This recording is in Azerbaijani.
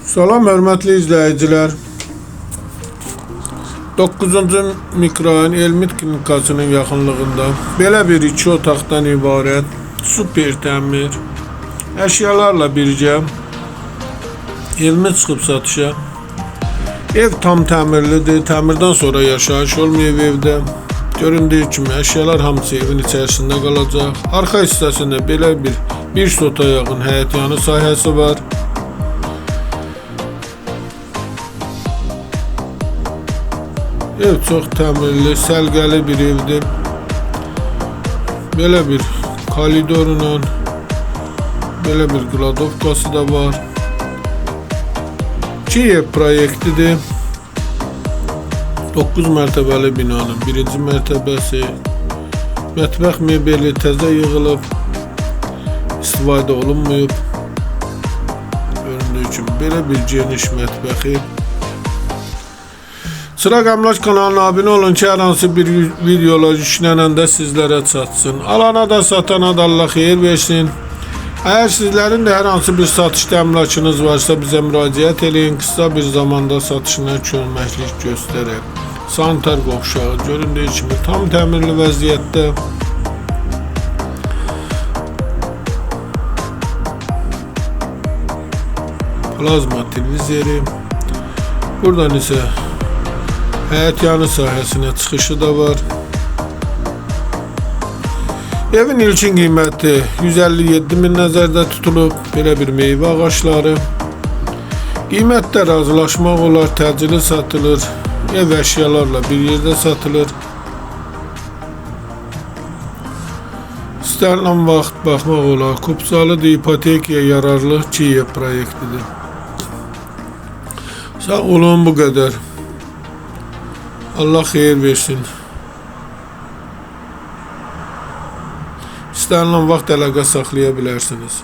Salam hörmətli izləyicilər. 9-cu mikrorayon Elmit klinikasının yaxınlığında belə bir 2 otaqdan ibarət super təmir əşyalarla birgə evime çıxıb satışa. Ev tam təmirlidir. Təmirdən sonra yaşayış olmayıb evdə. Göründüyü kimi əşyalar hamısı evin içərisində qalacaq. Arxa hissəsində belə bir sota yaxın həyətyanı sahəsi var. Ev çox təmirli, səlqəli bir evdir. Belə bir koridorla, belə bir qladovkası da var. Kiyev proyektidir. 9 mərtəbəli binanın 1-ci mərtəbəsi. Mətbəx mebeli təzə yığılıb, istifadə olunmayıb. Göründüyü kimi belə bir geniş mətbəxi. Çıraq Əmlak kanalına abunə olun ki, hər hansı bir videolar yüklənəndə sizlərə çatsın. Alana da satana da Allah xeyir versin. Əgər sizlərin də hər hansı bir satışda əmlakınız varsa bizə müraciət edin. Qısa bir zamanda satışına köməklik göstərək. Sanitar qovşağı göründüyü kimi tam təmirli vəziyyətdə. Plazma televizori. Buradan isə həyətyanı sahəsinə çıxışı da var. Evin ilkin qiyməti 157.000 nəzərdə tutulub. Belə bir meyvə ağaçları. Qiymətdə razılaşmaq olar, təcili satılır. Ev əşyalarla bir yerdə satılır. İstənilən vaxt baxmaq olar. Kupsalıdır, ipotekaya yararlı Kiyev proyektidir. Sağ olun, bu qədər. Allah xeyir versin. İstənilən vaxt əlaqə saxlaya bilərsiniz.